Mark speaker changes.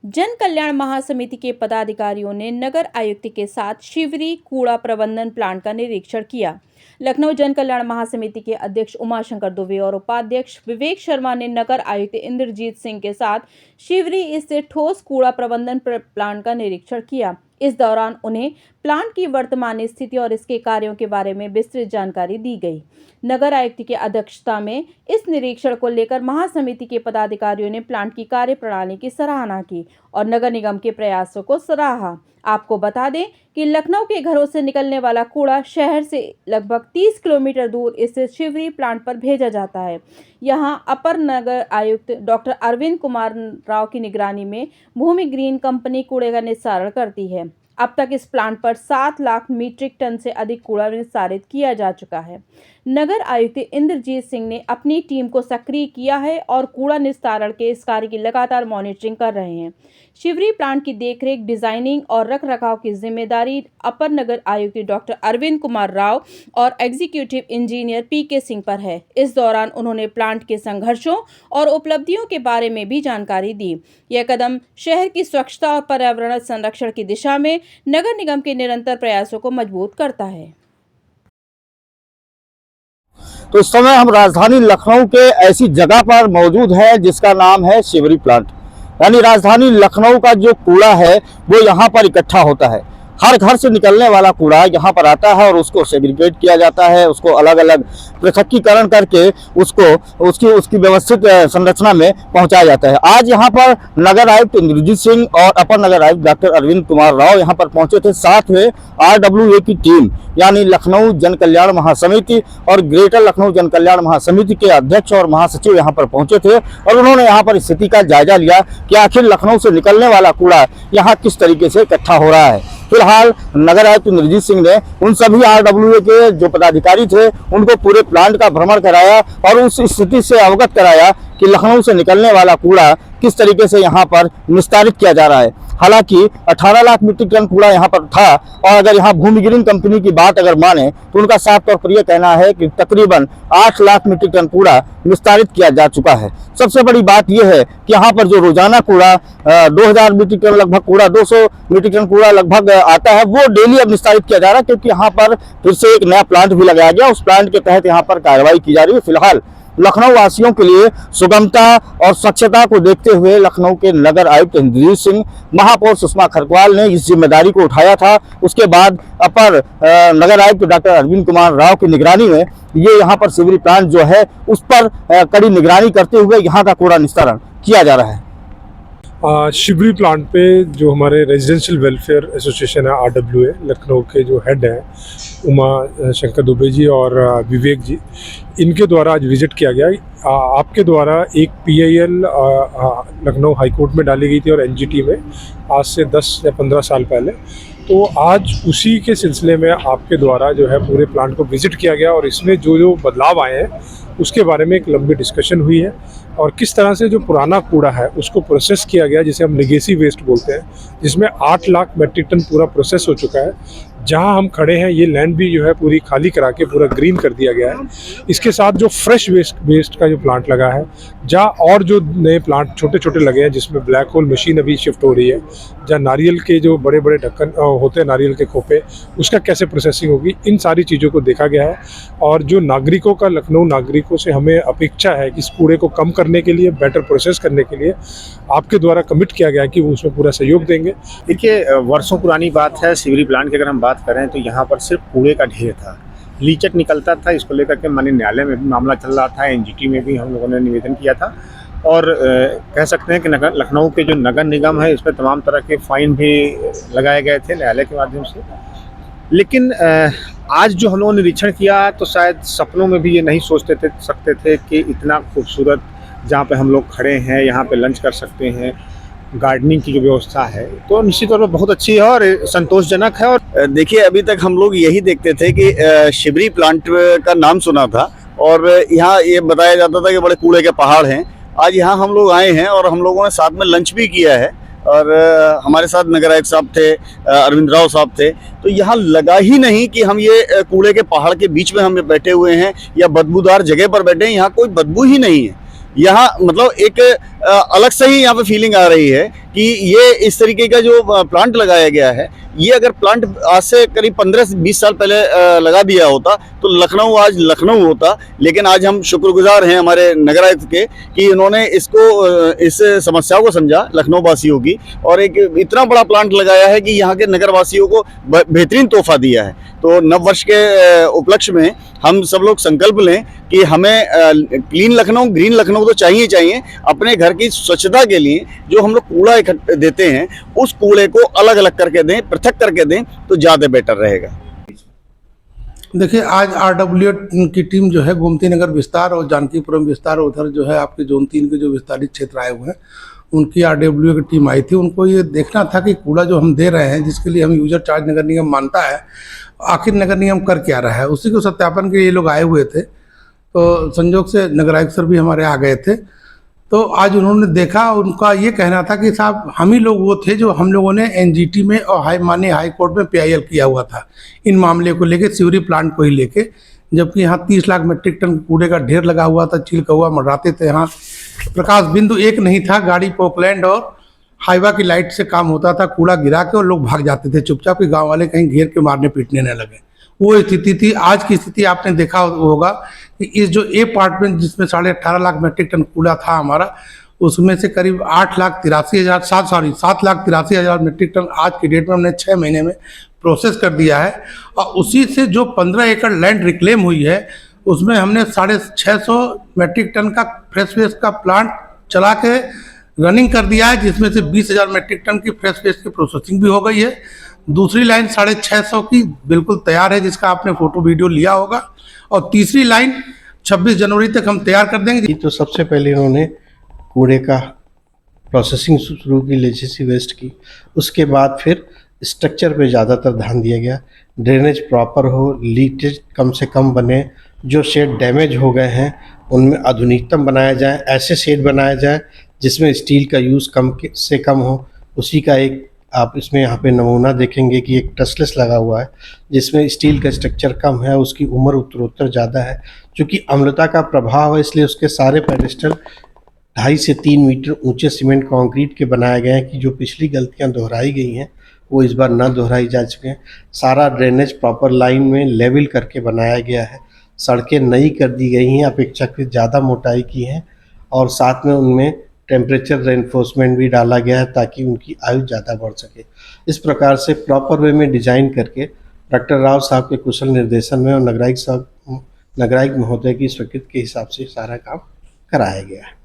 Speaker 1: जन कल्याण महासमिति के पदाधिकारियों ने नगर आयुक्त के साथ शिवरी कूड़ा प्रबंधन प्लांट का निरीक्षण किया। लखनऊ जन कल्याण महासमिति के अध्यक्ष उमाशंकर दुबे और उपाध्यक्ष विवेक शर्मा ने नगर आयुक्त इंद्रजीत सिंह के साथ शिवरी स्थित ठोस कूड़ा प्रबंधन प्लांट का निरीक्षण किया। इस दौरान उन्हें प्लांट की वर्तमान स्थिति और इसके कार्यों के बारे में विस्तृत जानकारी दी गई। नगर आयुक्त की अध्यक्षता में इस निरीक्षण को लेकर महासमिति के पदाधिकारियों ने प्लांट की कार्य प्रणाली की सराहना की और नगर निगम के प्रयासों को सराहा। आपको बता दें कि लखनऊ के घरों से निकलने वाला कूड़ा शहर से लगभग 30 किलोमीटर दूर स्थित शिवरी प्लांट पर भेजा जाता है। यहां अपर नगर आयुक्त डॉक्टर अरविंद कुमार राव की निगरानी में भूमि ग्रीन कंपनी कूड़े का निस्तारण करती है। अब तक इस प्लांट पर 7 लाख मीट्रिक टन से अधिक कूड़ा निस्तारित किया जा चुका है। नगर आयुक्त इंद्रजीत सिंह ने अपनी टीम को सक्रिय किया है और कूड़ा निस्तारण के इस कार्य की लगातार मॉनिटरिंग कर रहे हैं। शिवरी प्लांट की देखरेख, डिजाइनिंग और रखरखाव की जिम्मेदारी अपर नगर आयुक्त डॉक्टर अरविंद कुमार राव और एग्जीक्यूटिव इंजीनियर पीके सिंह पर है। इस दौरान उन्होंने प्लांट के संघर्षों और उपलब्धियों के बारे में भी जानकारी दी। यह कदम शहर की स्वच्छता और पर्यावरण संरक्षण की दिशा में नगर निगम के निरंतर प्रयासों को मजबूत करता है।
Speaker 2: तो इस समय हम राजधानी लखनऊ के ऐसी जगह पर मौजूद है जिसका नाम है शिवरी प्लांट। यानी राजधानी लखनऊ का जो कूड़ा है वो यहाँ पर इकट्ठा होता है। हर घर से निकलने वाला कूड़ा यहाँ पर आता है और उसको सेग्रीगेट किया जाता है, उसको अलग अलग पृथक्कीकरण करके उसको उसकी व्यवस्थित संरचना में पहुँचाया जाता है। आज यहाँ पर नगर आयुक्त इंद्रजीत सिंह और अपर नगर आयुक्त डॉक्टर अरविंद कुमार राव यहाँ पर पहुँचे थे। साथ में RWA की टीम यानी लखनऊ जन कल्याण महासमिति और ग्रेटर लखनऊ जन कल्याण महासमिति के अध्यक्ष और महासचिव यहाँ पर पहुँचे थे और उन्होंने यहाँ पर स्थिति का जायजा लिया कि आखिर लखनऊ से निकलने वाला कूड़ा यहाँ किस तरीके से इकट्ठा हो रहा है। फिलहाल नगर आयुक्त इंद्रजीत सिंह ने उन सभी RWA के जो पदाधिकारी थे उनको पूरे प्लांट का भ्रमण कराया और उस स्थिति से अवगत कराया कि लखनऊ से निकलने वाला कूड़ा किस तरीके से यहाँ पर निस्तारित किया जा रहा है। हालांकि 18 लाख मीट्रिक टन कूड़ा यहाँ पर था और अगर यहाँ भूमि ग्रीन कंपनी की बात अगर माने तो उनका साफ तौर पर यह कहना है कि तकरीबन 8 लाख मीट्रिक टन कूड़ा निस्तारित किया जा चुका है। सबसे बड़ी बात यह है कि यहाँ पर जो रोजाना कूड़ा 2000 मीट्रिक टन लगभग कूड़ा 200 मीट्रिक टन कूड़ा लगभग आता है वो डेली अब निस्तारित किया जा रहा है, क्योंकि यहाँ पर फिर से एक नया प्लांट भी लगाया गया। उस प्लांट के तहत यहाँ पर कार्रवाई की जा रही है। फिलहाल लखनऊ वासियों के लिए सुगमता और स्वच्छता को देखते हुए लखनऊ के नगर आयुक्त इंद्रजीत सिंह, महापौर सुषमा खरकवाल ने इस जिम्मेदारी को उठाया था। उसके बाद अपर नगर आयुक्त डॉक्टर अरविंद कुमार राव की निगरानी में ये यहाँ पर शिवरी प्लांट जो है उस पर कड़ी निगरानी करते हुए यहाँ का कूड़ा निस्तारण किया जा रहा है।
Speaker 3: शिवरी प्लांट पे जो हमारे रेजिडेंशियल वेलफेयर एसोसिएशन है RWA लखनऊ के जो हेड हैं उमा शंकर दुबे जी और विवेक जी, इनके द्वारा आज विजिट किया गया। आपके द्वारा एक PIL लखनऊ हाईकोर्ट में डाली गई थी और NGT में आज से 10 या 15 साल पहले। तो आज उसी के सिलसिले में आपके द्वारा जो है पूरे प्लांट को विजिट किया गया और इसमें जो बदलाव आए हैं उसके बारे में एक लंबी डिस्कशन हुई है और किस तरह से जो पुराना कूड़ा है उसको प्रोसेस किया गया, जिसे हम लेगेसी वेस्ट बोलते हैं, जिसमें 8 लाख मेट्रिक टन पूरा प्रोसेस हो चुका है। जहां हम खड़े हैं ये लैंड भी जो है पूरी खाली करा के पूरा ग्रीन कर दिया गया है। इसके साथ जो फ्रेश वेस्ट का जो प्लांट लगा है, जहाँ और जो नए प्लांट छोटे छोटे लगे हैं जिसमें ब्लैक होल मशीन अभी शिफ्ट हो रही है, जहाँ नारियल के जो बड़े बड़े ढक्कन होते हैं नारियल के खोपे, उसका कैसे प्रोसेसिंग होगी, इन सारी चीज़ों को देखा गया है। और जो नागरिकों का, लखनऊ नागरिकों से हमें अपेक्षा है कि इस कूड़े को कम करने के लिए, बेटर प्रोसेस करने के लिए आपके द्वारा कमिट किया गया है कि वो उसमें पूरा सहयोग देंगे।
Speaker 4: देखिए, वर्षों पुरानी बात है। शिवरी प्लांट की अगर हम बात करें तो यहाँ पर सिर्फ कूड़े का ढेर था, लीचक निकलता था। इसको लेकर के माननीय न्यायालय में भी मामला चल रहा था, NGT में भी हम लोगों ने निवेदन किया था और कह सकते हैं कि लखनऊ के जो नगर निगम है इस पर तमाम तरह के फाइन भी लगाए गए थे न्यायालय के माध्यम से। लेकिन आज जो हम लोगों ने निरीक्षण किया तो शायद सपनों में भी ये नहीं सोचते सकते थे कि इतना खूबसूरत जहाँ पे हम लोग खड़े हैं, यहाँ पे लंच कर सकते हैं, गार्डनिंग की जो व्यवस्था है तो निश्चित तौर पर बहुत अच्छी है और संतोषजनक है। और
Speaker 5: देखिए, अभी तक हम लोग यही देखते थे कि शिवरी प्लांट का नाम सुना था और यहाँ ये बताया जाता था कि बड़े कूड़े के पहाड़ हैं। आज यहाँ हम लोग आए हैं और हम लोगों ने साथ में लंच भी किया है और हमारे साथ नगर आयुक्त साहब थे, अरविंद राव साहब थे। तो यहाँ लगा ही नहीं कि हम ये कूड़े के पहाड़ के बीच में हम बैठे हुए हैं या बदबूदार जगह पर बैठे हैं। यहाँ कोई बदबू ही नहीं है। यहाँ मतलब एक अलग से ही यहाँ पे फीलिंग आ रही है कि ये इस तरीके का जो प्लांट लगाया गया है, ये अगर प्लांट आज से करीब 15 से 20 साल पहले लगा दिया होता तो लखनऊ आज लखनऊ होता। लेकिन आज हम शुक्रगुजार हैं हमारे नगर आयुक्त के कि इन्होंने इस समस्याओं को समझा लखनऊ वासियों की, और एक इतना बड़ा प्लांट लगाया है कि यहाँ के नगर वासियों को बेहतरीन तोहफा दिया है। तो नववर्ष के उपलक्ष्य में हम सब लोग संकल्प लें कि हमें क्लीन लखनऊ, ग्रीन लखनऊ तो चाहिए चाहिए। अपने घर की स्वच्छता के लिए जो हम लोग कूड़ा इकट्ठा देते हैं उस कूड़े को अलग अलग करके दें, पृथक करके दें तो ज़्यादा बेटर रहेगा।
Speaker 6: देखिए, आज आरडब्ल्यू की टीम जो है गोमती नगर विस्तार और जानकीपुरम विस्तार, उधर जो है आपके जोन 3 के जो विस्तारित क्षेत्र आए हुए हैं, उनकी आरडब्ल्यू की टीम आई थी। उनको ये देखना था कि कूड़ा जो हम दे रहे हैं, जिसके लिए हम यूजर चार्ज नगर निगम मानता है, आखिर नगर निगम कर क्या रहा है, उसी को सत्यापन के लिए ये लोग आए हुए थे। तो संयोग से नगर आयुक्त सर भी हमारे आ गए थे। तो आज उन्होंने देखा, उनका ये कहना था कि साहब हम ही लोग वो थे जो हम लोगों ने एनजीटी में और माननीय हाई कोर्ट में PIL किया हुआ था इन मामले को लेके, सिवरी प्लांट को ही लेके, जबकि यहाँ 30 लाख मीट्रिक टन कूड़े का ढेर लगा हुआ था, चील कौवा मंडराते थे। यहाँ प्रकाश बिंदु एक नहीं था, गाड़ी पोकलैंड और हाईवा की लाइट से काम होता था, कूड़ा गिरा के और लोग भाग जाते थे चुपचाप कि गाँव वाले कहीं घेर के मारने पीटने न लगे। वो स्थिति थी। आज की स्थिति आपने देखा होगा कि इस जो ए अपार्टमेंट जिसमें 18.5 लाख मीट्रिक टन कूड़ा था हमारा, उसमें से करीब 7,83,000 मीट्रिक टन आज की डेट में हमने 6 महीने में प्रोसेस कर दिया है। और उसी से जो 15 एकड़ लैंड रिक्लेम हुई है, उसमें हमने 650 मीट्रिक टन का फ्रेश वेस्ट का प्लांट चला के रनिंग कर दिया है, जिसमें से 20,000 मीट्रिक टन की फ्रेश वेस्ट की प्रोसेसिंग भी हो गई है। दूसरी लाइन 650 की बिल्कुल तैयार है, जिसका आपने फोटो वीडियो लिया होगा, और तीसरी लाइन 26 जनवरी तक हम तैयार कर देंगे।
Speaker 7: तो सबसे पहले इन्होंने कूड़े का प्रोसेसिंग शुरू की, लेजेसी वेस्ट की। उसके बाद फिर स्ट्रक्चर पे ज़्यादातर ध्यान दिया गया, ड्रेनेज प्रॉपर हो, लीकेज कम से कम बने, जो शेड डैमेज हो गए हैं उनमें आधुनिकतम बनाया जाए, ऐसे शेड बनाया जाए जिसमें स्टील का यूज़ कम से कम हो। उसी का एक आप इसमें यहाँ पे नमूना देखेंगे कि एक टसलेस लगा हुआ है जिसमें स्टील का स्ट्रक्चर कम है, उसकी उम्र उत्तरोत्तर ज़्यादा है। चूँकि अम्लता का प्रभाव है, इसलिए उसके सारे पेडेस्टल 2.5 से 3 मीटर ऊंचे सीमेंट कंक्रीट के बनाए गए हैं कि जो पिछली गलतियां दोहराई गई हैं वो इस बार न दोहराई जा सकें। सारा ड्रेनेज प्रॉपर लाइन में लेवल करके बनाया गया है। सड़कें नई कर दी गई हैं, अपेक्षाकृत ज़्यादा मोटाई की हैं, और साथ में उनमें टेम्परेचर रेनफोर्समेंट भी डाला गया है ताकि उनकी आयु ज़्यादा बढ़ सके। इस प्रकार से प्रॉपर वे में डिज़ाइन करके डॉक्टर राव साहब के कुशल निर्देशन में और नगरायुक्त महोदय की स्वीकृति के हिसाब से सारा काम कराया गया है।